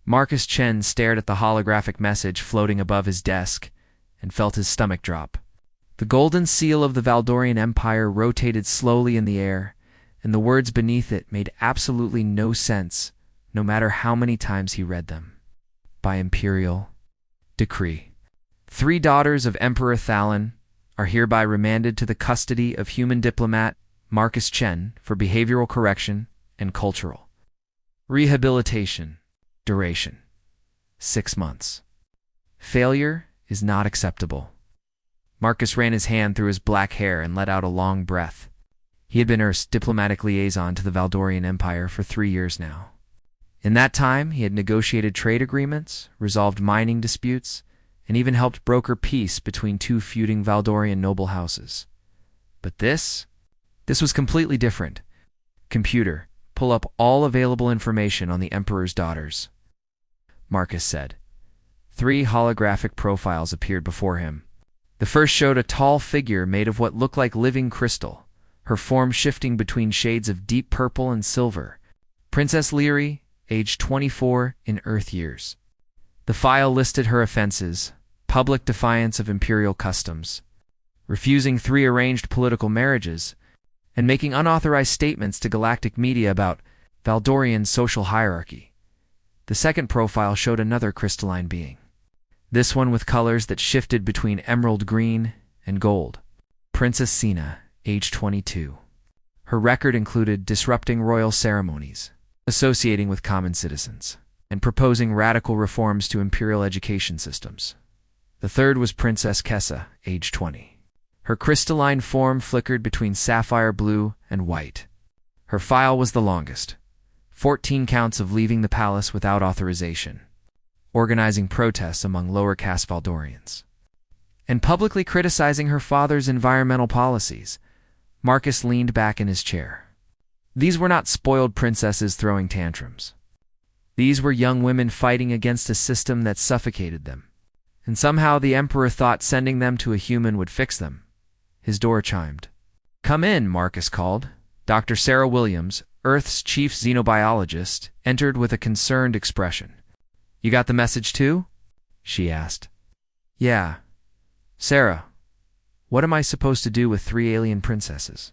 Marcus Chen stared at the holographic message floating above his desk and felt his stomach drop. The golden seal of the Valdorian Empire rotated slowly in the air, and the words beneath it made absolutely no sense, no matter how many times he read them. By Imperial Decree. 3 daughters of Emperor Thalen are hereby remanded to the custody of human diplomat Marcus Chen for behavioral correction and cultural rehabilitation. Duration: 6 months. Failure is not acceptable. Marcus ran his hand through his black hair and let out a long breath. He had been Earth's diplomatic liaison to the Valdorian Empire for 3 years now. In that time, he had negotiated trade agreements, resolved mining disputes, and even helped broker peace between 2 feuding Valdorian noble houses. But this was completely different. Computer, pull up all available information on the Emperor's daughters, Marcus said. 3 holographic profiles appeared before him. The first showed a tall figure made of what looked like living crystal, her form shifting between shades of deep purple and silver. Princess Leary, age 24 in Earth years. The file listed her offenses: public defiance of imperial customs, refusing 3 arranged political marriages, and making unauthorized statements to galactic media about Valdorian social hierarchy. The second profile showed another crystalline being, this one with colors that shifted between emerald green and gold. Princess Sina, age 22. Her record included disrupting royal ceremonies, associating with common citizens, and proposing radical reforms to imperial education systems. The third was Princess Kessa, age 20. Her crystalline form flickered between sapphire blue and white. Her file was the longest: 14 counts of leaving the palace without authorization, organizing protests among lower caste Valdorians, and publicly criticizing her father's environmental policies. Marcus leaned back in his chair. These were not spoiled princesses throwing tantrums. These were young women fighting against a system that suffocated them. And somehow the Emperor thought sending them to a human would fix them. His door chimed. "Come in," Marcus called. Dr. Sarah Williams, Earth's chief xenobiologist, entered with a concerned expression. "You got the message too?" she asked. "Yeah. Sarah, what am I supposed to do with 3 alien princesses?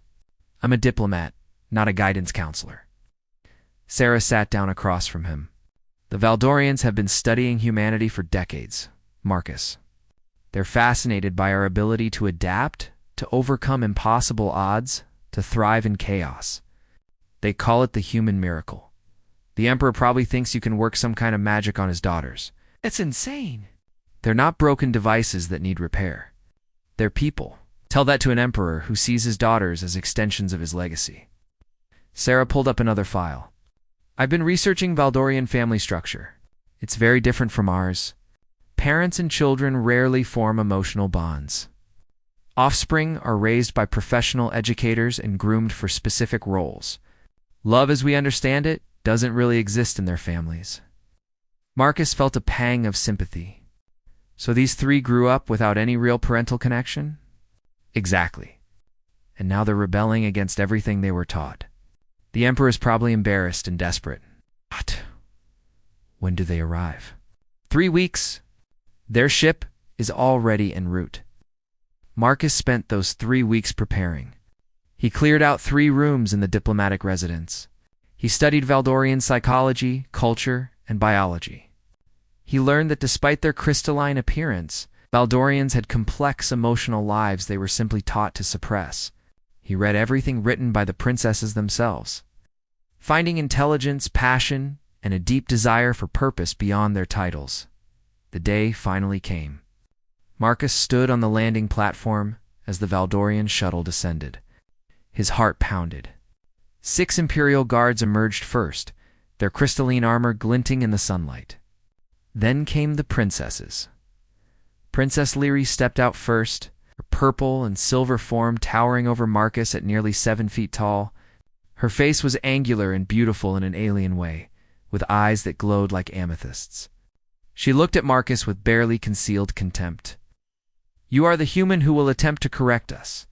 I'm a diplomat, not a guidance counselor." Sarah sat down across from him. "The Valdorians have been studying humanity for decades, Marcus. They're fascinated by our ability to adapt, to overcome impossible odds, to thrive in chaos. They call it the human miracle. The Emperor probably thinks you can work some kind of magic on his daughters. It's insane. They're not broken devices that need repair. They're people. Tell that to an emperor who sees his daughters as extensions of his legacy." Sarah pulled up another file. "I've been researching Valdorian family structure. It's very different from ours. Parents and children rarely form emotional bonds. Offspring are raised by professional educators and groomed for specific roles. Love as we understand it doesn't really exist in their families." Marcus felt a pang of sympathy. So these 3 grew up without any real parental connection? Exactly. And now they're rebelling against everything they were taught. The Emperor is probably embarrassed and desperate. But when do they arrive? 3 weeks. Their ship is already en route. Marcus spent those 3 weeks preparing. He cleared out 3 rooms in the diplomatic residence. He studied Valdorian psychology, culture, and biology. He learned that despite their crystalline appearance, Valdorians had complex emotional lives they were simply taught to suppress. He read everything written by the princesses themselves, finding intelligence, passion, and a deep desire for purpose beyond their titles. The day finally came. Marcus stood on the landing platform as the Valdorian shuttle descended. His heart pounded. 6 Imperial guards emerged first, their crystalline armor glinting in the sunlight. Then came the princesses. Princess Leary stepped out first, her purple and silver form towering over Marcus at nearly 7 feet tall. Her face was angular and beautiful in an alien way, with eyes that glowed like amethysts. She looked at Marcus with barely concealed contempt. "You are the human who will attempt to correct us."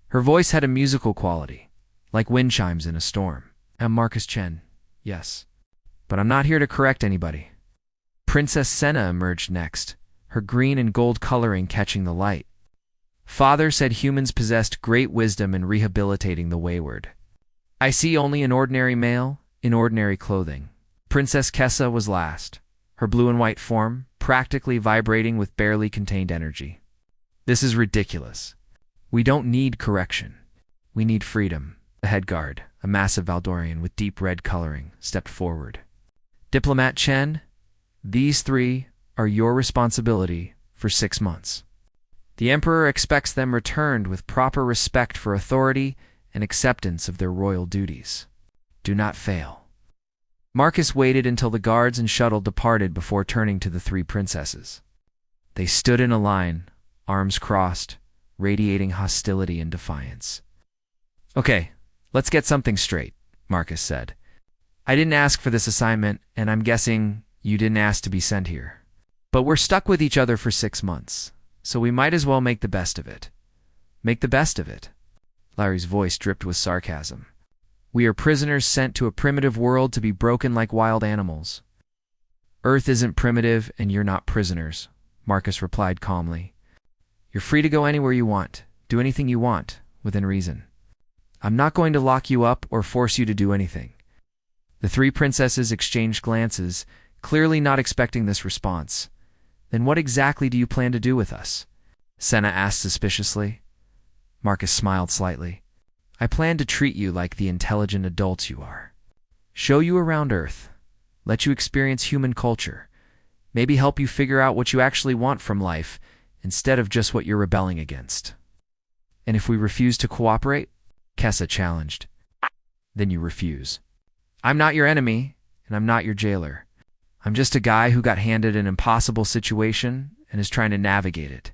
Her voice had a musical quality, like wind chimes in a storm. "I'm Marcus Chen, yes. But I'm not here to correct anybody. Princess Senna emerged next, her green and gold coloring catching the light. Father said humans possessed great wisdom in rehabilitating the wayward. I see only an ordinary male in ordinary clothing. Princess Kessa was last, her blue and white form practically vibrating with barely contained energy. This is ridiculous. We don't need correction. We need freedom. The head guard, a massive Valdorian with deep red coloring, stepped forward. Diplomat Chen, these three are your responsibility for 6 months. The Emperor expects them returned with proper respect for authority and acceptance of their royal duties. Do not fail. Marcus waited until the guards and shuttle departed before turning to the 3 princesses. They stood in a line, arms crossed, radiating hostility and defiance. Okay, let's get something straight, Marcus said. I didn't ask for this assignment, and I'm guessing you didn't ask to be sent here. But we're stuck with each other for 6 months, so we might as well make the best of it. Make the best of it. Larry's voice dripped with sarcasm. We are prisoners sent to a primitive world to be broken like wild animals. Earth isn't primitive, and you're not prisoners, Marcus replied calmly. You're free to go anywhere you want, do anything you want, within reason. I'm not going to lock you up or force you to do anything. The 3 princesses exchanged glances, clearly not expecting this response. Then what exactly do you plan to do with us? Senna asked suspiciously. Marcus smiled slightly. I plan to treat you like the intelligent adults you are. Show you around Earth. Let you experience human culture. Maybe help you figure out what you actually want from life instead of just what you're rebelling against. And if we refuse to cooperate? Kessa challenged. Then you refuse. I'm not your enemy, and I'm not your jailer. I'm just a guy who got handed an impossible situation and is trying to navigate it.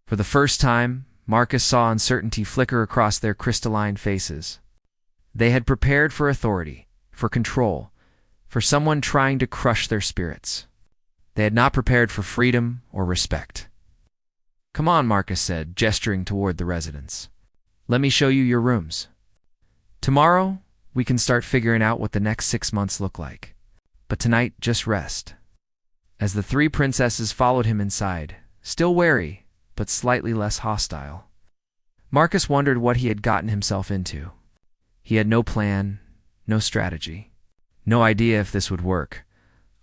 For the first time, Marcus saw uncertainty flicker across their crystalline faces. They had prepared for authority, for control, for someone trying to crush their spirits. They had not prepared for freedom or respect. Come on, Marcus said, gesturing toward the residence. Let me show you your rooms. Tomorrow, we can start figuring out what the next 6 months look like. But tonight, just rest. As the 3 princesses followed him inside, still wary, but slightly less hostile, Marcus wondered what he had gotten himself into. He had no plan, no strategy, no idea if this would work.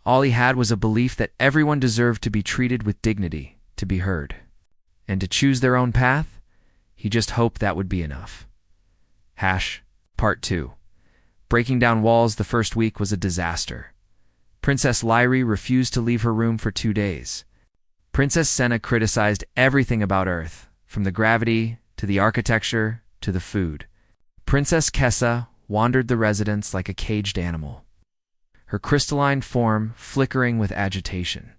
All he had was a belief that everyone deserved to be treated with dignity, to be heard. And to choose their own path, he just hoped that would be enough. Part 2. Breaking down walls the first week was a disaster. Princess Lyrie refused to leave her room for 2 days. Princess Senna criticized everything about Earth, from the gravity, to the architecture, to the food. Princess Kessa wandered the residence like a caged animal, her crystalline form flickering with agitation.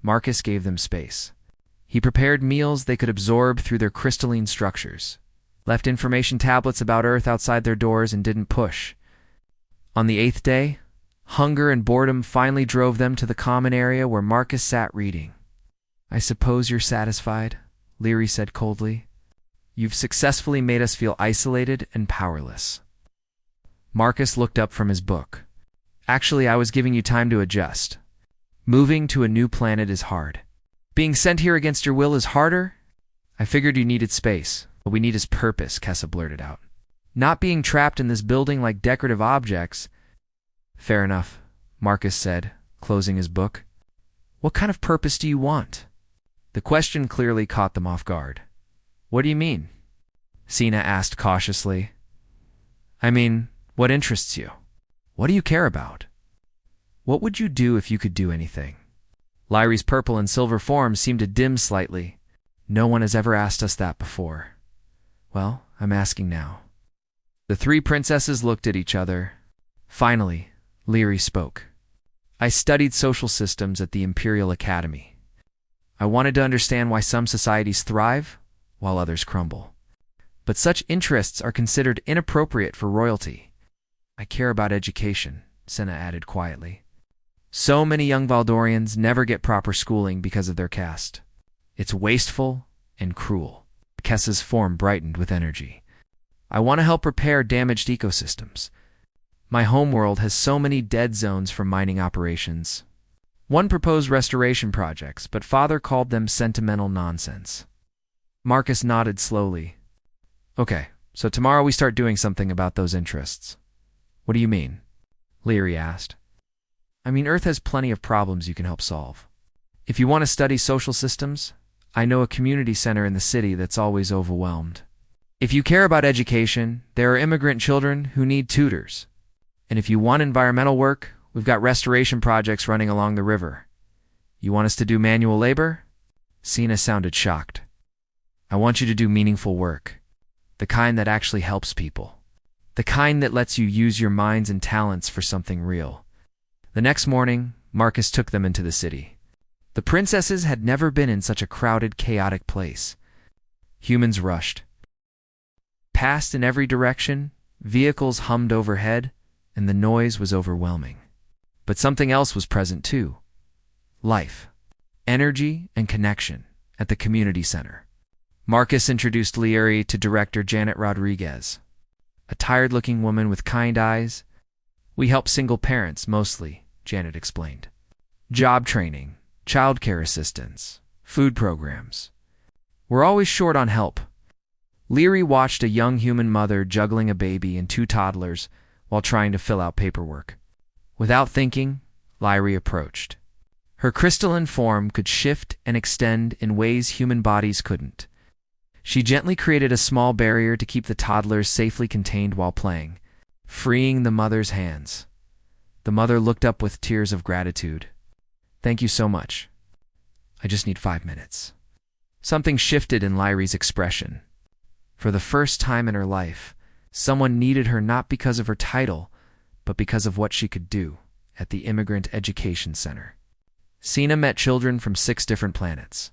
Marcus gave them space. He prepared meals they could absorb through their crystalline structures, left information tablets about Earth outside their doors, and didn't push. On the 8th day, hunger and boredom finally drove them to the common area where Marcus sat reading. I suppose you're satisfied, Lyrie said coldly. You've successfully made us feel isolated and powerless. Marcus looked up from his book. Actually, I was giving you time to adjust. Moving to a new planet is hard. Being sent here against your will is harder? I figured you needed space. What we need is purpose, Kessa blurted out. Not being trapped in this building like decorative objects. Fair enough, Marcus said, closing his book. What kind of purpose do you want? The question clearly caught them off guard. What do you mean? Sina asked cautiously. I mean, what interests you? What do you care about? What would you do if you could do anything? Lyrie's purple and silver form seemed to dim slightly. No one has ever asked us that before. Well, I'm asking now. The 3 princesses looked at each other. Finally, Lyrie spoke. I studied social systems at the Imperial Academy. I wanted to understand why some societies thrive while others crumble. But such interests are considered inappropriate for royalty. I care about education, Senna added quietly. So many young Valdorians never get proper schooling because of their caste. It's wasteful and cruel. Kessa's form brightened with energy. I want to help repair damaged ecosystems. My homeworld has so many dead zones from mining operations. One proposed restoration projects, but Father called them sentimental nonsense. Marcus nodded slowly. Okay, so tomorrow we start doing something about those interests. What do you mean? Leary asked. I mean, Earth has plenty of problems you can help solve. If you want to study social systems, I know a community center in the city that's always overwhelmed. If you care about education, there are immigrant children who need tutors. And if you want environmental work, we've got restoration projects running along the river. You want us to do manual labor? Sina sounded shocked. I want you to do meaningful work. The kind that actually helps people. The kind that lets you use your minds and talents for something real. The next morning, Marcus took them into the city. The princesses had never been in such a crowded, chaotic place. Humans rushed. Past in every direction, vehicles hummed overhead, and the noise was overwhelming. But something else was present too. Life, energy, and connection at the community center. Marcus introduced Leary to director Janet Rodriguez, a tired-looking woman with kind eyes. We help single parents, mostly, Janet explained. Job training, childcare assistance, food programs. We're always short on help. Leary watched a young human mother juggling a baby and two toddlers while trying to fill out paperwork. Without thinking, Leary approached. Her crystalline form could shift and extend in ways human bodies couldn't. She gently created a small barrier to keep the toddlers safely contained while playing, freeing the mother's hands. The mother looked up with tears of gratitude. Thank you so much. I just need 5 minutes. Something shifted in Leary's expression. For the first time in her life, someone needed her not because of her title, but because of what she could do at the Immigrant Education Center. Sina met children from 6 different planets,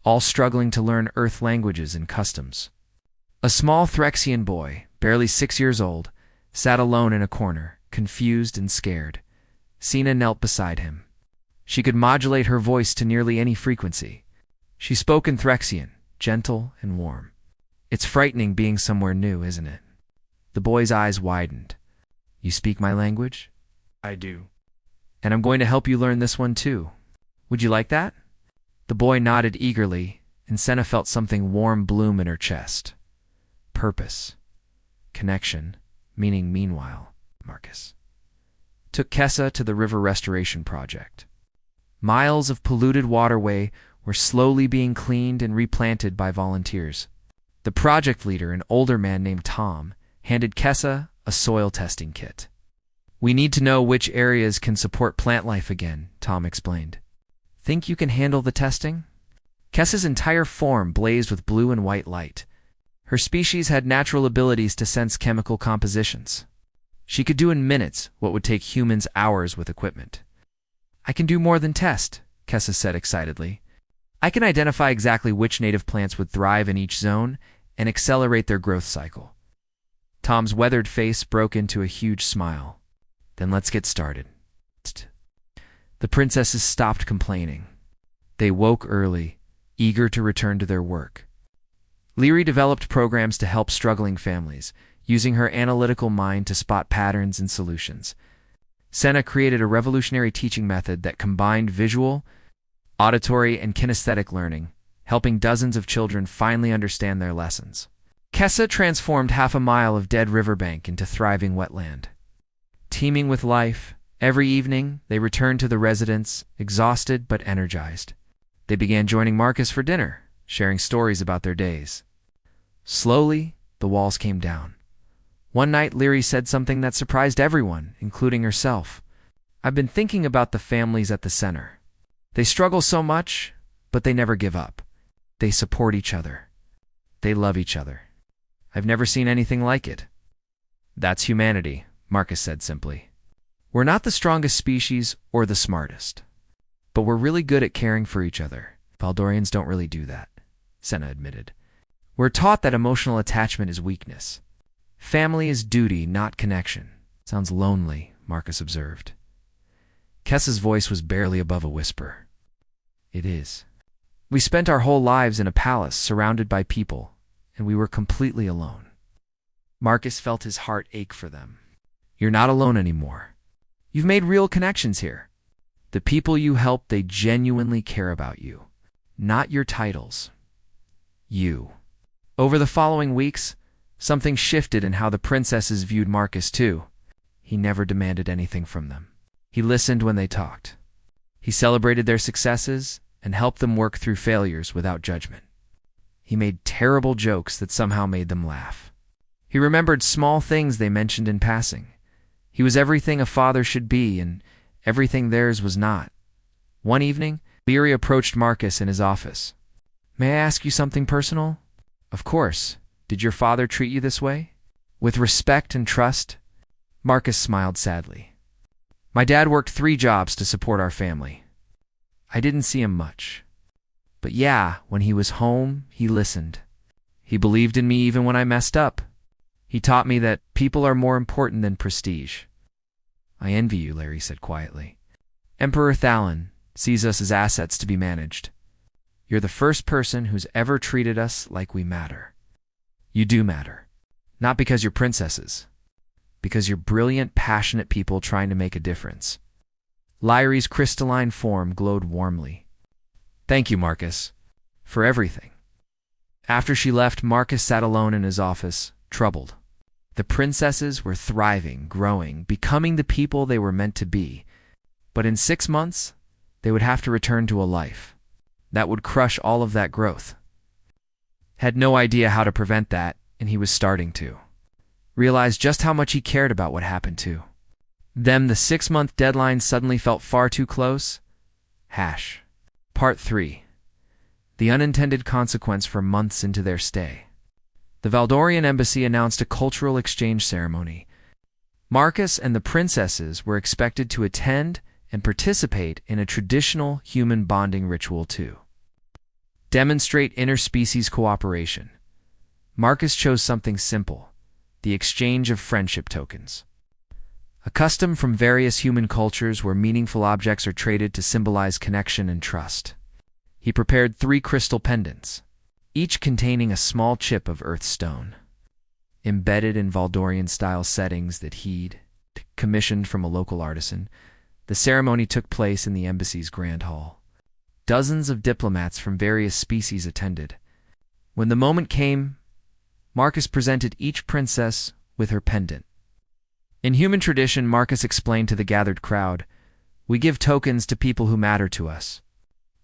all struggling to learn Earth languages and customs. A small Threxian boy, barely 6 years old, sat alone in a corner, confused and scared. Sina knelt beside him. She could modulate her voice to nearly any frequency. She spoke in Threxian, gentle and warm. It's frightening being somewhere new, isn't it? The boy's eyes widened. You speak my language? I do. And I'm going to help you learn this one too. Would you like that? The boy nodded eagerly, and Senna felt something warm bloom in her chest. Purpose. Connection. Meaning meanwhile, Marcus took Kessa to the river restoration project. Miles of polluted waterway were slowly being cleaned and replanted by volunteers. The project leader, an older man named Tom, handed Kessa a soil testing kit. We need to know which areas can support plant life again, Tom explained. Think you can handle the testing? Kessa's entire form blazed with blue and white light. Her species had natural abilities to sense chemical compositions. She could do in minutes what would take humans hours with equipment. I can do more than test, Kessa said excitedly. I can identify exactly which native plants would thrive in each zone and accelerate their growth cycle. Tom's weathered face broke into a huge smile. Then let's get started. The princesses stopped complaining. They woke early, eager to return to their work. Leary developed programs to help struggling families, using her analytical mind to spot patterns and solutions. Senna created a revolutionary teaching method that combined visual, auditory, and kinesthetic learning, helping dozens of children finally understand their lessons. Kessa transformed half a mile of dead riverbank into thriving wetland. Teeming with life, every evening they returned to the residence, exhausted but energized. They began joining Marcus for dinner, sharing stories about their days. Slowly, the walls came down. One night, Leary said something that surprised everyone, including herself. I've been thinking about the families at the center. They struggle so much, but they never give up. They support each other. They love each other. I've never seen anything like it. That's humanity, Marcus said simply. We're not the strongest species or the smartest, but we're really good at caring for each other. Valdorians don't really do that, Senna admitted. We're taught that emotional attachment is weakness. Family is duty, not connection. Sounds lonely, Marcus observed. Kessa's voice was barely above a whisper. It is. We spent our whole lives in a palace surrounded by people, and we were completely alone. Marcus felt his heart ache for them. You're not alone anymore. You've made real connections here. The people you help, they genuinely care about you. Not your titles. You. Over the following weeks, something shifted in how the princesses viewed Marcus too. He never demanded anything from them. He listened when they talked. He celebrated their successes and helped them work through failures without judgment. He made terrible jokes that somehow made them laugh. He remembered small things they mentioned in passing. He was everything a father should be, and everything theirs was not. One evening, Leary approached Marcus in his office. "May I ask you something personal?" "Of course. Did your father treat you this way?" "With respect and trust?" Marcus smiled sadly. "My dad worked 3 jobs to support our family. I didn't see him much. But yeah, when he was home, he listened. He believed in me even when I messed up. He taught me that people are more important than prestige." "I envy you," Larry said quietly. "Emperor Thalon sees us as assets to be managed. You're the first person who's ever treated us like we matter. You do matter. Not because you're princesses. Because you're brilliant, passionate people trying to make a difference." Lyri's crystalline form glowed warmly. "Thank you, Marcus, for everything." After she left, Marcus sat alone in his office, troubled. The princesses were thriving, growing, becoming the people they were meant to be. But in 6 months, they would have to return to a life that would crush all of that growth. Had no idea how to prevent that, and he was starting to. Realized just how much he cared about what happened to them. The 6-month deadline suddenly felt far too close. Part 3. The unintended consequence for months into their stay. The Valdorian embassy announced a cultural exchange ceremony. Marcus and the princesses were expected to attend and participate in a traditional human bonding ritual to demonstrate interspecies cooperation. Marcus chose something simple: the exchange of friendship tokens. A custom from various human cultures where meaningful objects are traded to symbolize connection and trust. He prepared 3 crystal pendants, each containing a small chip of earth stone, embedded in Valdorian-style settings that he'd commissioned from a local artisan. The ceremony took place in the embassy's grand hall. Dozens of diplomats from various species attended. When the moment came, Marcus presented each princess with her pendant. In human tradition, Marcus explained to the gathered crowd, "We give tokens to people who matter to us.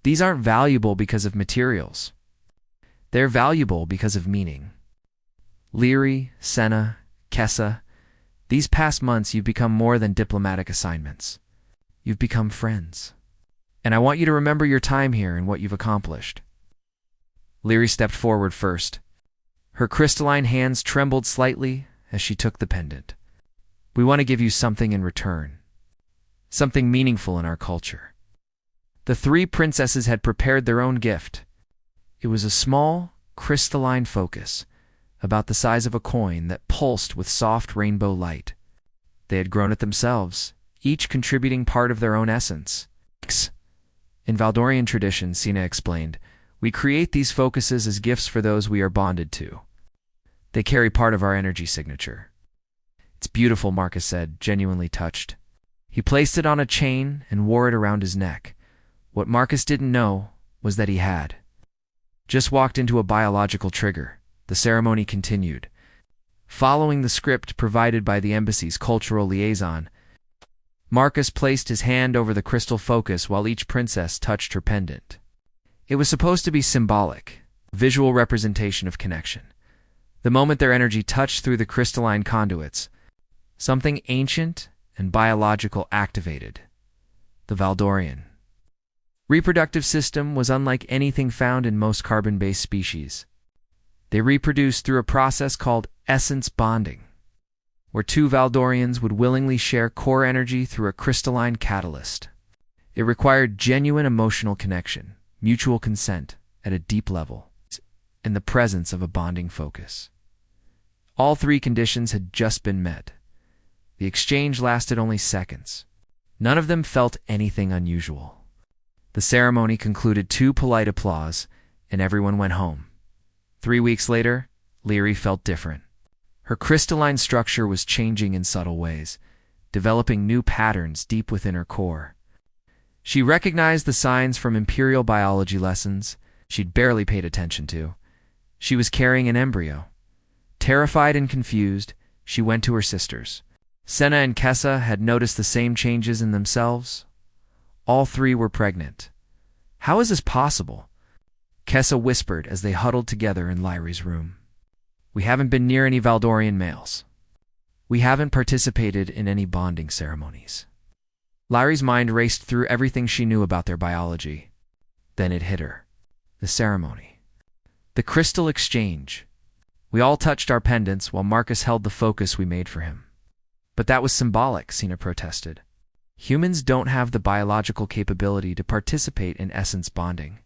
These aren't valuable because of materials. They're valuable because of meaning. Leary, Senna, Kessa, these past months you've become more than diplomatic assignments. You've become friends. And I want you to remember your time here and what you've accomplished." Leary stepped forward first. Her crystalline hands trembled slightly as she took the pendant. "We want to give you something in return. Something meaningful in our culture." The 3 princesses had prepared their own gift. It was a small, crystalline focus, about the size of a coin, that pulsed with soft rainbow light. They had grown it themselves, each contributing part of their own essence. In Valdorian tradition, Sina explained, we create these focuses as gifts for those we are bonded to. They carry part of our energy signature. "It's beautiful," Marcus said, genuinely touched. He placed it on a chain and wore it around his neck. What Marcus didn't know was that he had just walked into a biological trigger. The ceremony continued. Following the script provided by the embassy's cultural liaison, Marcus placed his hand over the crystal focus while each princess touched her pendant. It was supposed to be symbolic, a visual representation of connection. The moment their energy touched through the crystalline conduits, something ancient and biological activated. The Valdorian reproductive system was unlike anything found in most carbon-based species. They reproduced through a process called essence bonding, where 2 Valdorians would willingly share core energy through a crystalline catalyst. It required genuine emotional connection, mutual consent at a deep level, in the presence of a bonding focus. All 3 conditions had just been met. The exchange lasted only seconds. None of them felt anything unusual. The ceremony concluded 2 polite applause, and everyone went home. 3 weeks later, Leary felt different. Her crystalline structure was changing in subtle ways, developing new patterns deep within her core. She recognized the signs from Imperial biology lessons she'd barely paid attention to. She was carrying an embryo. Terrified and confused, she went to her sisters. Senna and Kessa had noticed the same changes in themselves. All three were pregnant. How is this possible? Kessa whispered as they huddled together in Lyri's room. We haven't been near any Valdorian males. We haven't participated in any bonding ceremonies. Lyri's mind raced through everything she knew about their biology. Then it hit her. The ceremony. The crystal exchange. We all touched our pendants while Marcus held the focus we made for him. But that was symbolic, Sina protested. Humans don't have the biological capability to participate in essence bonding.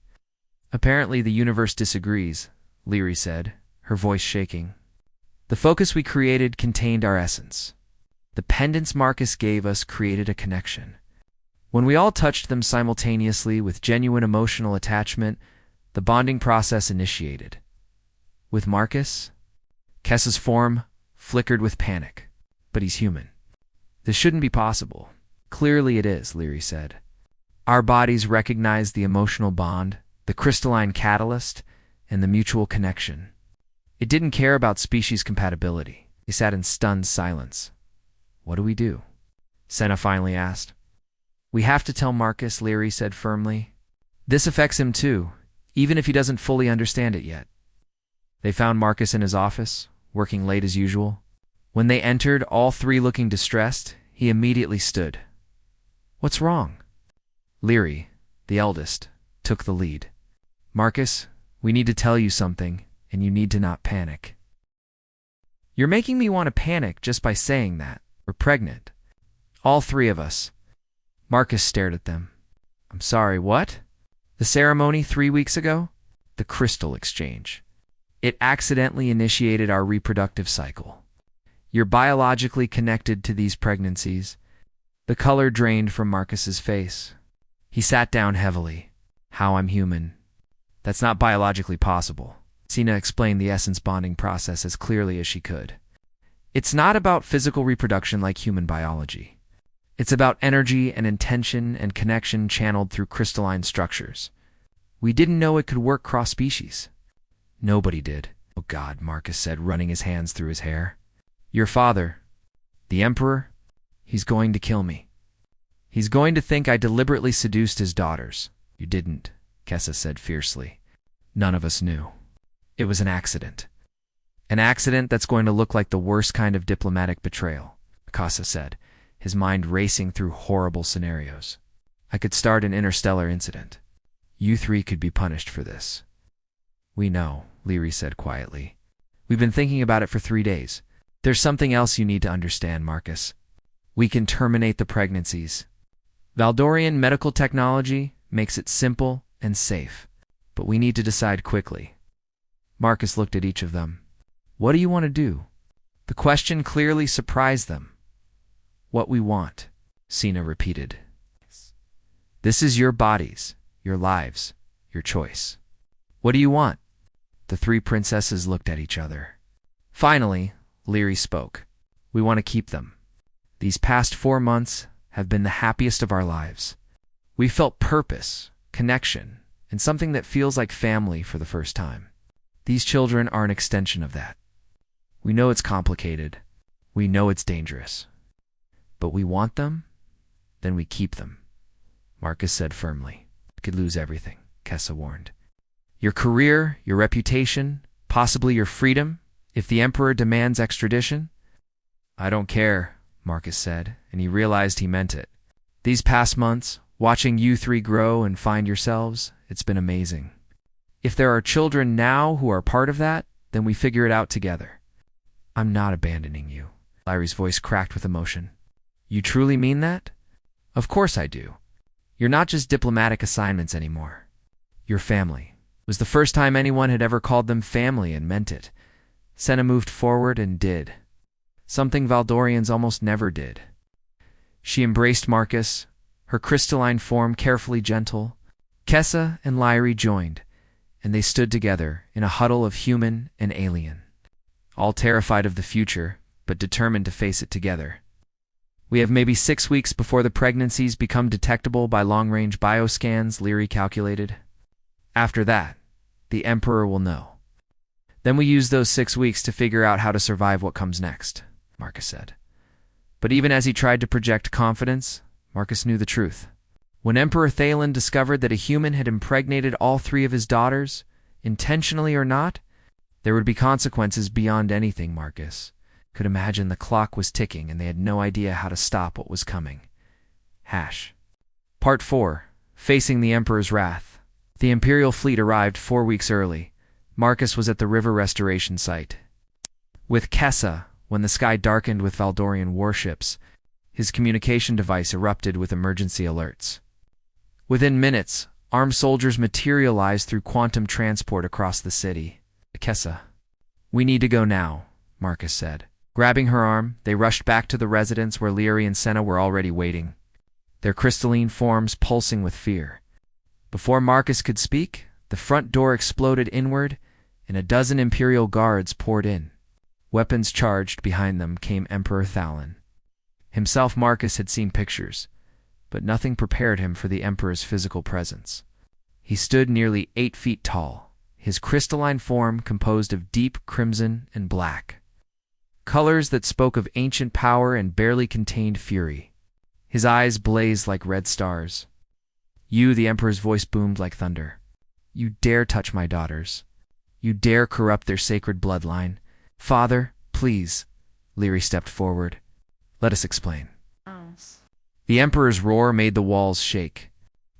Apparently the universe disagrees, Lyri said, her voice shaking. The focus we created contained our essence. The pendants Marcus gave us created a connection. When we all touched them simultaneously with genuine emotional attachment, the bonding process initiated. With Marcus, Kessa's form flickered with panic. But he's human. This shouldn't be possible. Clearly it is, Lyri said. Our bodies recognize the emotional bond, the crystalline catalyst, and the mutual connection. It didn't care about species compatibility. They sat in stunned silence. What do we do? Senna finally asked. We have to tell Marcus, Lyri said firmly. This affects him too, even if he doesn't fully understand it yet. They found Marcus in his office, working late as usual. When they entered, all three looking distressed, he immediately stood. What's wrong? Lyri, the eldest, took the lead. Marcus, we need to tell you something, and you need to not panic. You're making me want to panic just by saying that. We're pregnant. All three of us. Marcus stared at them. I'm sorry, what? The ceremony 3 weeks ago? The crystal exchange. It accidentally initiated our reproductive cycle. You're biologically connected to these pregnancies. The color drained from Marcus's face. He sat down heavily. How I'm human. That's not biologically possible. Sina explained the essence bonding process as clearly as she could. It's not about physical reproduction like human biology. It's about energy and intention and connection channeled through crystalline structures. We didn't know it could work cross-species. Nobody did. Oh God, Marcus said, running his hands through his hair. Your father, the Emperor, he's going to kill me. He's going to think I deliberately seduced his daughters. You didn't, Kessa said fiercely. None of us knew. It was an accident. An accident that's going to look like the worst kind of diplomatic betrayal, Kassa said, his mind racing through horrible scenarios. I could start an interstellar incident. You three could be punished for this. We know, Lyri said quietly. We've been thinking about it for 3 days. There's something else you need to understand, Marcus. We can terminate the pregnancies. Valdorian medical technology makes it simple and safe, but we need to decide quickly. Marcus looked at each of them. What do you want to do? The question clearly surprised them. What we want, Sina repeated. This is your bodies, your lives, your choice. What do you want? The three princesses looked at each other. Finally, Lyri spoke. We want to keep them. These past 4 months have been the happiest of our lives. We felt purpose, connection, and something that feels like family for the first time. These children are an extension of that. We know it's complicated. We know it's dangerous. But we want them, then we keep them, Marcus said firmly. We could lose everything, Kessa warned. Your career, your reputation, possibly your freedom, if the Emperor demands extradition? I don't care, Marcus said, and he realized he meant it. These past months, watching you three grow and find yourselves, it's been amazing. If there are children now who are part of that, then we figure it out together. I'm not abandoning you. Lyri's voice cracked with emotion. You truly mean that? Of course I do. You're not just diplomatic assignments anymore. You're family. It was the first time anyone had ever called them family and meant it. Senna moved forward and did. Something Valdorians almost never did. She embraced Marcus, her crystalline form carefully gentle. Kessa and Lyri joined, and they stood together in a huddle of human and alien. All terrified of the future, but determined to face it together. We have maybe 6 weeks before the pregnancies become detectable by long-range bioscans, Leary calculated. After that, the Emperor will know. Then we use those 6 weeks to figure out how to survive what comes next, Marcus said. But even as he tried to project confidence, Marcus knew the truth. When Emperor Thalen discovered that a human had impregnated all 3 of his daughters, intentionally or not, there would be consequences beyond anything Marcus could imagine. The clock was ticking and they had no idea how to stop what was coming. Part 4. Facing the Emperor's Wrath. The Imperial fleet arrived 4 weeks early. Marcus was at the river restoration site. With Kessa, when the sky darkened with Valdorian warships, his communication device erupted with emergency alerts. Within minutes, armed soldiers materialized through quantum transport across the city. Kessa. We need to go now, Marcus said. Grabbing her arm, they rushed back to the residence where Leary and Senna were already waiting, their crystalline forms pulsing with fear. Before Marcus could speak, the front door exploded inward, and a dozen Imperial guards poured in. Weapons charged behind them came Emperor Thalen. Himself, Marcus had seen pictures, but nothing prepared him for the Emperor's physical presence. He stood nearly 8 feet tall, his crystalline form composed of deep crimson and black, colors that spoke of ancient power and barely contained fury. His eyes blazed like red stars. You, the Emperor's voice boomed like thunder. You dare touch my daughters. You dare corrupt their sacred bloodline. Father, please. Leary stepped forward. Let us explain. The Emperor's roar made the walls shake.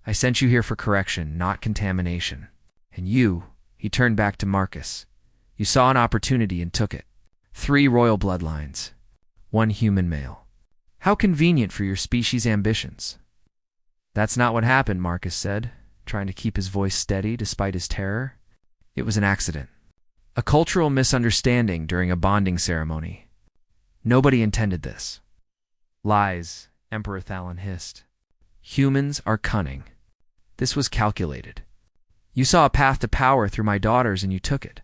I sent you here for correction, not contamination. And you, he turned back to Marcus. You saw an opportunity and took it. 3 royal bloodlines. 1 human male. How convenient for your species' ambitions. That's not what happened, Marcus said, trying to keep his voice steady despite his terror. It was an accident. A cultural misunderstanding during a bonding ceremony. Nobody intended this. Lies, Emperor Thalen hissed. Humans are cunning. This was calculated. You saw a path to power through my daughters and you took it.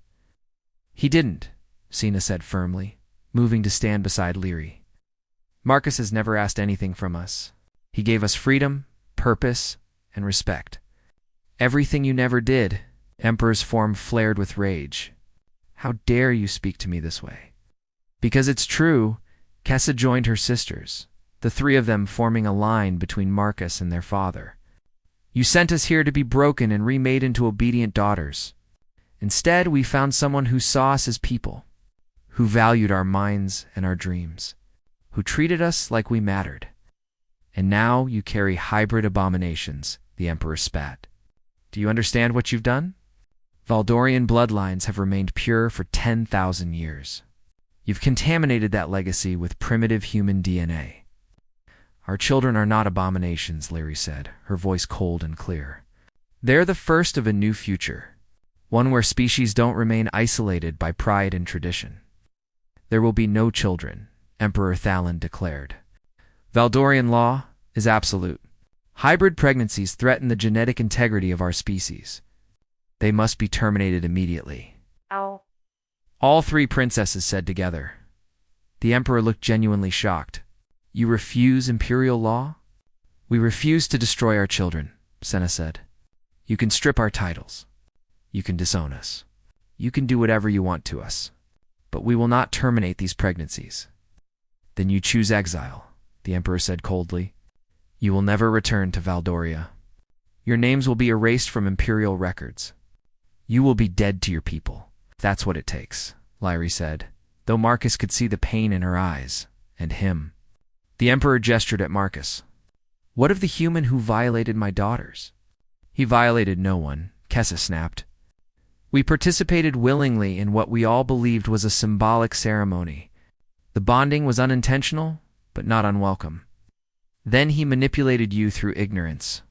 He didn't, Sina said firmly, moving to stand beside Leary. Marcus has never asked anything from us. He gave us freedom, purpose, and respect. Everything you never did. Emperor's form flared with rage. How dare you speak to me this way? Because it's true, Kessa joined her sisters, the 3 of them forming a line between Marcus and their father. You sent us here to be broken and remade into obedient daughters. Instead, we found someone who saw us as people, who valued our minds and our dreams, who treated us like we mattered. And now you carry hybrid abominations, the Emperor spat. Do you understand what you've done? Valdorian bloodlines have remained pure for 10,000 years. You've contaminated that legacy with primitive human DNA. Our children are not abominations, Leary said, her voice cold and clear. They're the first of a new future, one where species don't remain isolated by pride and tradition. There will be no children, Emperor Thalen declared. Valdorian law is absolute. Hybrid pregnancies threaten the genetic integrity of our species. They must be terminated immediately. Ow. All 3 princesses said together. The Emperor looked genuinely shocked. You refuse imperial law? We refuse to destroy our children, Senna said. You can strip our titles. You can disown us. You can do whatever you want to us. But we will not terminate these pregnancies. Then you choose exile, the Emperor said coldly. You will never return to Valdoria. Your names will be erased from imperial records. You will be dead to your people. That's what it takes, Leary said, though Marcus could see the pain in her eyes, and him. The Emperor gestured at Marcus. What of the human who violated my daughters? He violated no one, Kessa snapped. We participated willingly in what we all believed was a symbolic ceremony. The bonding was unintentional, but not unwelcome. Then he manipulated you through ignorance.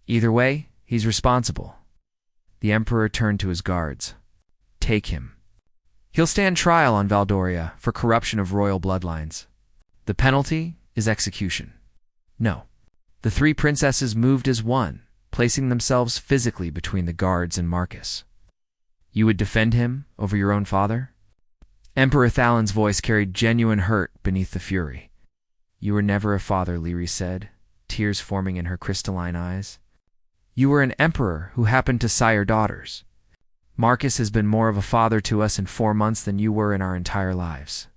Either way, he's responsible. The Emperor turned to his guards. Take him. He'll stand trial on Valdoria for corruption of royal bloodlines. The penalty is execution. No. The 3 princesses moved as one, placing themselves physically between the guards and Marcus. You would defend him over your own father? Emperor Thalen's voice carried genuine hurt beneath the fury. You were never a father, Lyri said, tears forming in her crystalline eyes. You were an emperor who happened to sire daughters. Marcus has been more of a father to us in 4 months than you were in our entire lives.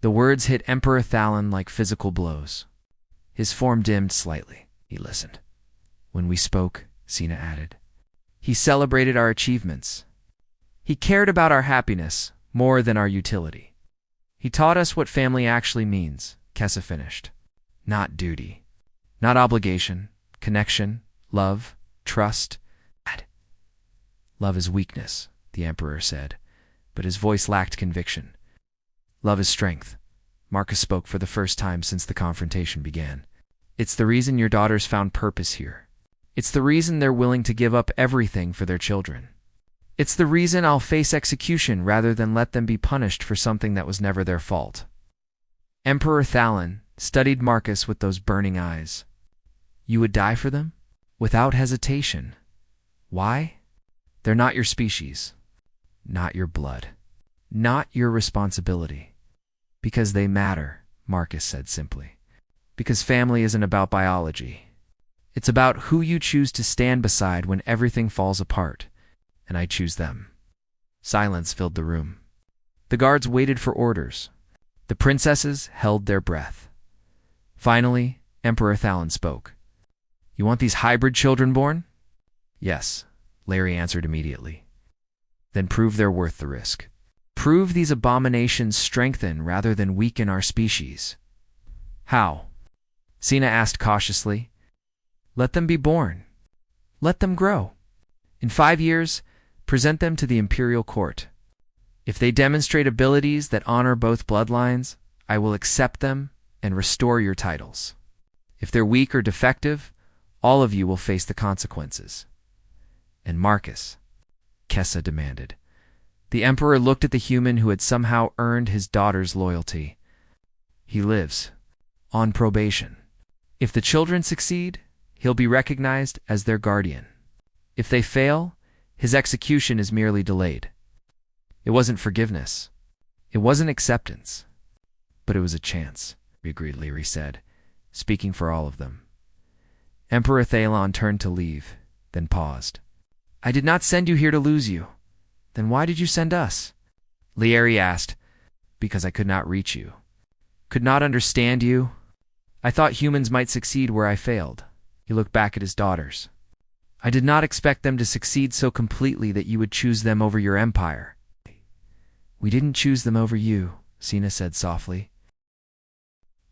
The words hit Emperor Thalon like physical blows. His form dimmed slightly. He listened. When we spoke, Sina added, he celebrated our achievements. He cared about our happiness more than our utility. He taught us what family actually means, Kessa finished. Not duty. Not obligation. Connection. Love. Trust. Love is weakness, the Emperor said, but his voice lacked conviction. Love is strength. Marcus spoke for the first time since the confrontation began. It's the reason your daughters found purpose here. It's the reason they're willing to give up everything for their children. It's the reason I'll face execution rather than let them be punished for something that was never their fault. Emperor Thalon studied Marcus with those burning eyes. You would die for them? Without hesitation. Why? They're not your species. Not your blood. Not your responsibility. Because they matter, Marcus said simply. Because family isn't about biology. It's about who you choose to stand beside when everything falls apart. And I choose them. Silence filled the room. The guards waited for orders. The princesses held their breath. Finally, Emperor Thalon spoke. You want these hybrid children born? Yes, Larry answered immediately. Then prove they're worth the risk. Prove these abominations strengthen rather than weaken our species. How? Sina asked cautiously. Let them be born. Let them grow. In 5 years, present them to the imperial court. If they demonstrate abilities that honor both bloodlines, I will accept them and restore your titles. If they're weak or defective, all of you will face the consequences. And Marcus, Kessa demanded. The Emperor looked at the human who had somehow earned his daughter's loyalty. He lives, on probation. If the children succeed, he'll be recognized as their guardian. If they fail, his execution is merely delayed. It wasn't forgiveness. It wasn't acceptance. But it was a chance, agreed Lyri said, speaking for all of them. Emperor Thalon turned to leave, then paused. I did not send you here to lose you. Then why did you send us? Lyri asked. Because I could not reach you. Could not understand you. I thought humans might succeed where I failed. He looked back at his daughters. I did not expect them to succeed so completely that you would choose them over your empire. We didn't choose them over you, Sina said softly.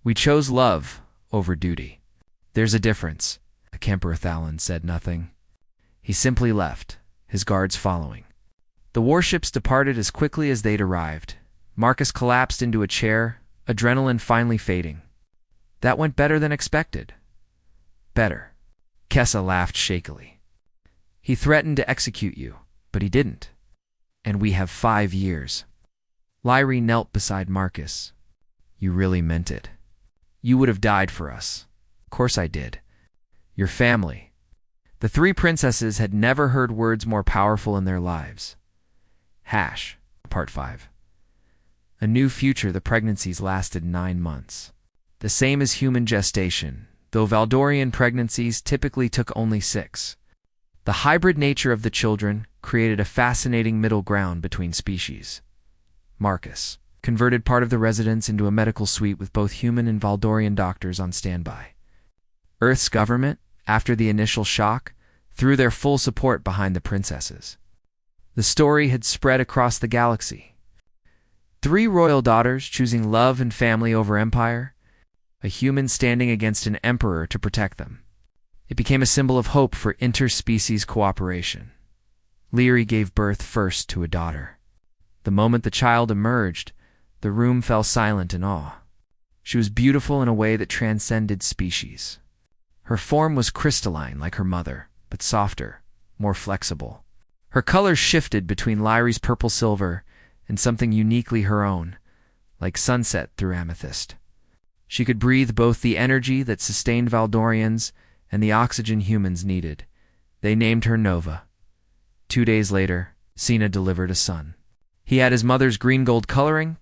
We chose love over duty. There's a difference. The Emperor Thalon said nothing. He simply left, his guards following. The warships departed as quickly as they'd arrived. Marcus collapsed into a chair, adrenaline finally fading. That went better than expected. Better. Kessa laughed shakily. He threatened to execute you, but he didn't. And we have 5 years. Lyri knelt beside Marcus. You really meant it. You would have died for us. Of course I did. Your family. The 3 princesses had never heard words more powerful in their lives. Part 5. A new future. The pregnancies lasted 9 months. The same as human gestation, though Valdorian pregnancies typically took only 6. The hybrid nature of the children created a fascinating middle ground between species. Marcus converted part of the residence into a medical suite with both human and Valdorian doctors on standby. Earth's government, after the initial shock, threw their full support behind the princesses. The story had spread across the galaxy. 3 royal daughters choosing love and family over empire, a human standing against an emperor to protect them. It became a symbol of hope for interspecies cooperation. Lyri gave birth first to a daughter. The moment the child emerged, the room fell silent in awe. She was beautiful in a way that transcended species. Her form was crystalline like her mother, but softer, more flexible. Her colors shifted between Lyri's purple-silver and something uniquely her own, like sunset through amethyst. She could breathe both the energy that sustained Valdorians and the oxygen humans needed. They named her Nova. 2 days later, Sina delivered a son. He had his mother's green-gold coloring,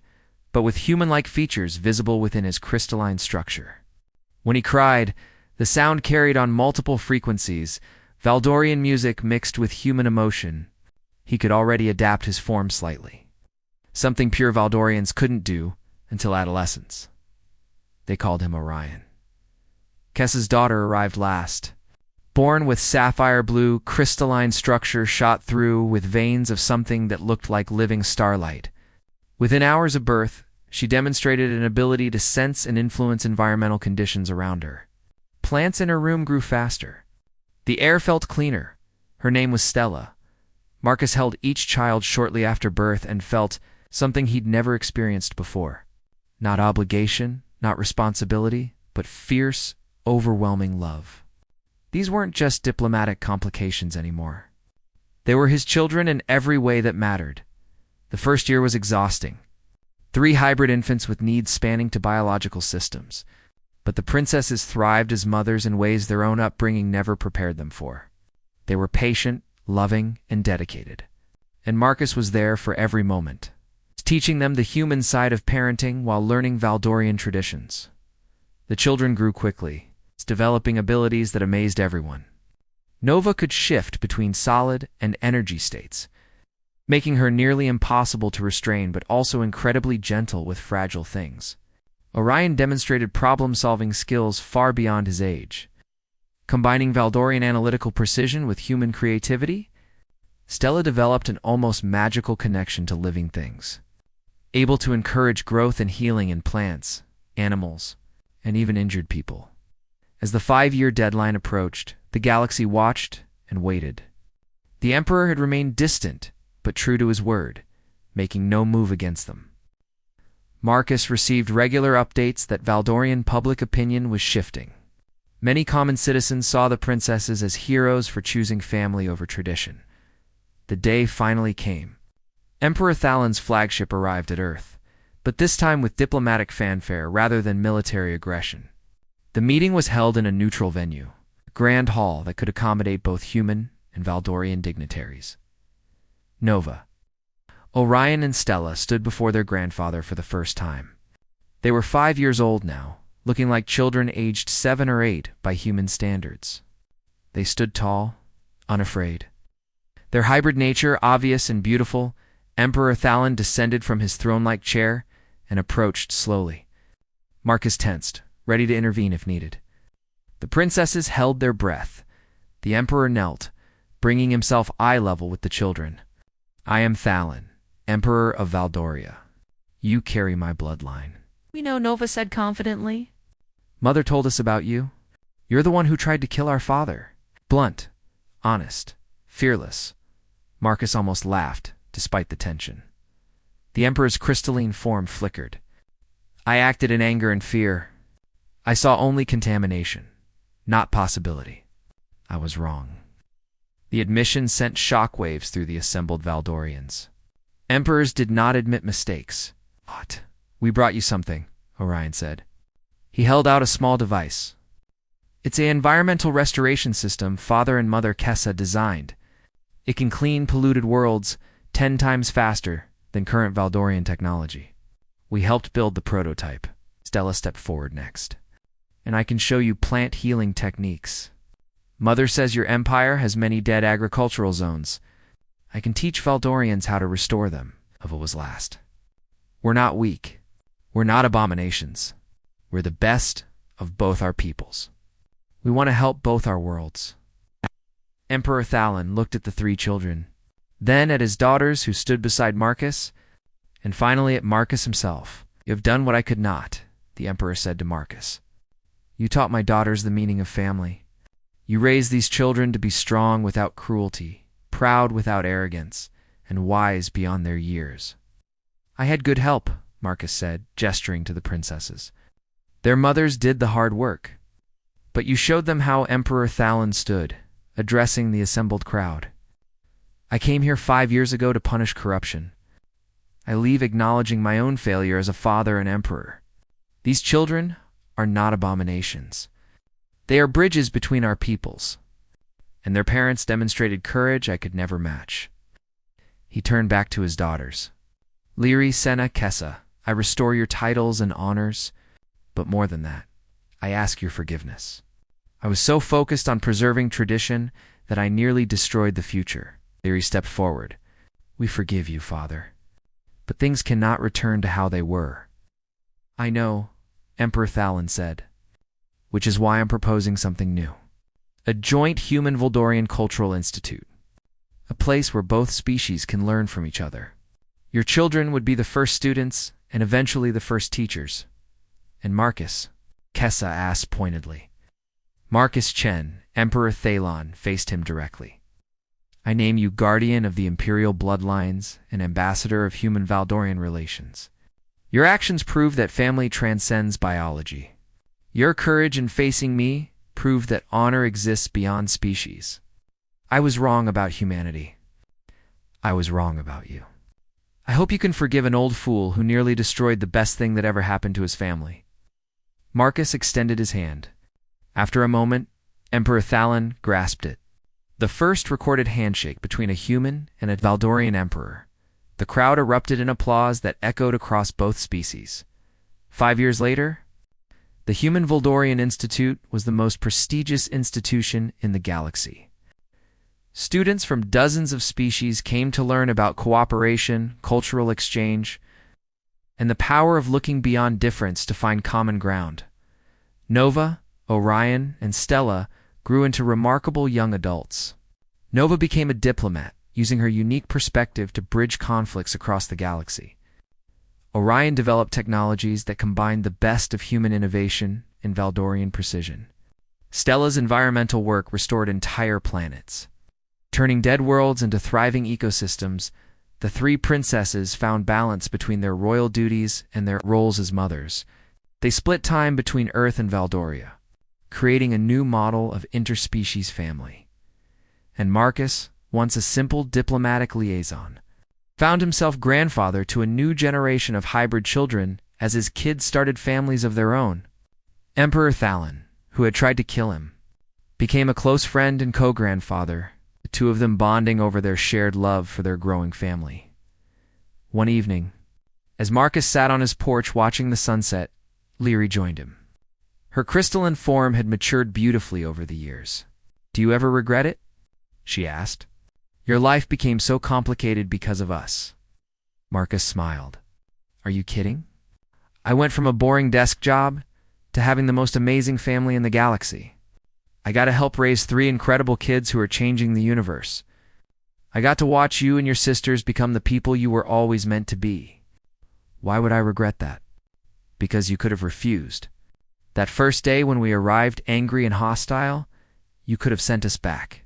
but with human-like features visible within his crystalline structure. When he cried, the sound carried on multiple frequencies, Valdorian music mixed with human emotion. He could already adapt his form slightly, something pure Valdorians couldn't do until adolescence. They called him Orion. Kessa's daughter arrived last. Born with sapphire blue, crystalline structure shot through with veins of something that looked like living starlight. Within hours of birth, she demonstrated an ability to sense and influence environmental conditions around her. Plants in her room grew faster. The air felt cleaner. Her name was Stella. Marcus held each child shortly after birth and felt something he'd never experienced before. Not obligation, not responsibility, but fierce, overwhelming love. These weren't just diplomatic complications anymore. They were his children in every way that mattered. The first year was exhausting. 3 hybrid infants with needs spanning to biological systems. But the princesses thrived as mothers in ways their own upbringing never prepared them for. They were patient, loving, and dedicated. And Marcus was there for every moment, teaching them the human side of parenting while learning Valdorian traditions. The children grew quickly, developing abilities that amazed everyone. Nova could shift between solid and energy states, making her nearly impossible to restrain but also incredibly gentle with fragile things. Orion demonstrated problem-solving skills far beyond his age. Combining Valdorian analytical precision with human creativity, Stella developed an almost magical connection to living things, able to encourage growth and healing in plants, animals, and even injured people. As the 5-year deadline approached, the galaxy watched and waited. The Emperor had remained distant, but true to his word, making no move against them. Marcus received regular updates that Valdorian public opinion was shifting. Many common citizens saw the princesses as heroes for choosing family over tradition. The day finally came. Emperor Thalan's flagship arrived at Earth, but this time with diplomatic fanfare rather than military aggression. The meeting was held in a neutral venue, a grand hall that could accommodate both human and Valdorian dignitaries. Nova. Orion and Stella stood before their grandfather for the first time. They were 5 years old now, looking like children aged 7 or 8 by human standards. They stood tall, unafraid. Their hybrid nature obvious and beautiful, Emperor Thalan descended from his throne-like chair and approached slowly. Marcus tensed, ready to intervene if needed. The princesses held their breath. The Emperor knelt, bringing himself eye level with the children. "I am Thalan, Emperor of Valdoria. You carry my bloodline." "We know," Nova said confidently. "Mother told us about you. You're the one who tried to kill our father." Blunt, honest, fearless. Marcus almost laughed, despite the tension. The Emperor's crystalline form flickered. "I acted in anger and fear. I saw only contamination, not possibility. I was wrong." The admission sent shockwaves through the assembled Valdorians. Emperors did not admit mistakes. "What? We brought you something," Orion said. He held out a small device. "It's an environmental restoration system Father and Mother Kessa designed. It can clean polluted worlds 10 times faster than current Valdorian technology. We helped build the prototype." Stella stepped forward next. "And I can show you plant healing techniques. Mother says your empire has many dead agricultural zones. I can teach Valdorians how to restore them." Ava was last. "We're not weak. We're not abominations. We're the best of both our peoples. We want to help both our worlds." Emperor Thalan looked at the 3 children, then at his daughters who stood beside Marcus, and finally at Marcus himself. "You have done what I could not," the Emperor said to Marcus. "You taught my daughters the meaning of family. You raised these children to be strong without cruelty, proud without arrogance, and wise beyond their years." "I had good help," Marcus said, gesturing to the princesses. "Their mothers did the hard work. But you showed them how Emperor Thalan stood, addressing the assembled crowd. I came here 5 years ago to punish corruption. I leave acknowledging my own failure as a father and emperor. These children are not abominations. They are bridges between our peoples, and their parents demonstrated courage I could never match." He turned back to his daughters. "Lyri, Senna, Kessa, I restore your titles and honors, but more than that, I ask your forgiveness. I was so focused on preserving tradition that I nearly destroyed the future. Leary stepped forward. We forgive you, Father. But things cannot return to how they were. I know, Emperor Thalon said, which is why I'm proposing something new. A joint human-Voldorian cultural institute. A place where both species can learn from each other. Your children would be the first students and eventually the first teachers. And Marcus? Kessa asked pointedly. Marcus Chen, Emperor Thalon, faced him directly. I name you guardian of the imperial bloodlines and ambassador of human-Valdorian relations. Your actions prove that family transcends biology. Your courage in facing me proved that honor exists beyond species. I was wrong about humanity. I was wrong about you. I hope you can forgive an old fool who nearly destroyed the best thing that ever happened to his family. Marcus extended his hand. After a moment, Emperor Thalon grasped it. The first recorded handshake between a human and a Valdorian emperor. The crowd erupted in applause that echoed across both species. 5 years later, the Human Voldorian Institute was the most prestigious institution in the galaxy. Students from dozens of species came to learn about cooperation, cultural exchange, and the power of looking beyond difference to find common ground. Nova, Orion, and Stella grew into remarkable young adults. Nova became a diplomat, using her unique perspective to bridge conflicts across the galaxy. Orion developed technologies that combined the best of human innovation and Valdorian precision. Stella's environmental work restored entire planets. Turning dead worlds into thriving ecosystems, the three princesses found balance between their royal duties and their roles as mothers. They split time between Earth and Valdoria, creating a new model of interspecies family. And Marcus, once a simple diplomatic liaison, found himself grandfather to a new generation of hybrid children as his kids started families of their own. Emperor Thalon, who had tried to kill him, became a close friend and co-grandfather, the two of them bonding over their shared love for their growing family. One evening, as Marcus sat on his porch watching the sunset, Leary joined him. Her crystalline form had matured beautifully over the years. Do you ever regret it? She asked. Your life became so complicated because of us. Marcus smiled. Are you kidding? I went from a boring desk job to having the most amazing family in the galaxy. I got to help raise 3 incredible kids who are changing the universe. I got to watch you and your sisters become the people you were always meant to be. Why would I regret that? Because you could have refused. That first day when we arrived angry and hostile, you could have sent us back.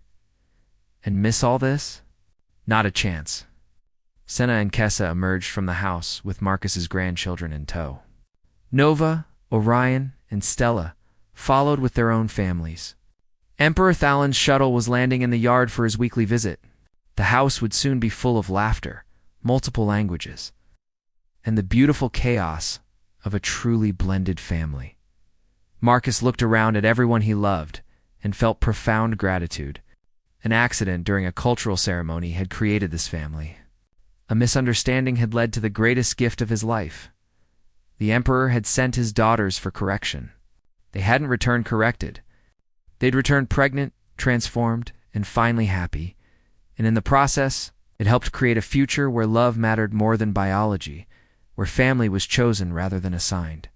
And miss all this? Not a chance. Senna and Kessa emerged from the house with Marcus's grandchildren in tow. Nova, Orion, and Stella followed with their own families. Emperor Thalon's shuttle was landing in the yard for his weekly visit. The house would soon be full of laughter, multiple languages, and the beautiful chaos of a truly blended family. Marcus looked around at everyone he loved and felt profound gratitude. An accident during a cultural ceremony had created this family. A misunderstanding had led to the greatest gift of his life. The Emperor had sent his daughters for correction. They hadn't returned corrected. They'd returned pregnant, transformed, and finally happy. And in the process, it helped create a future where love mattered more than biology, where family was chosen rather than assigned.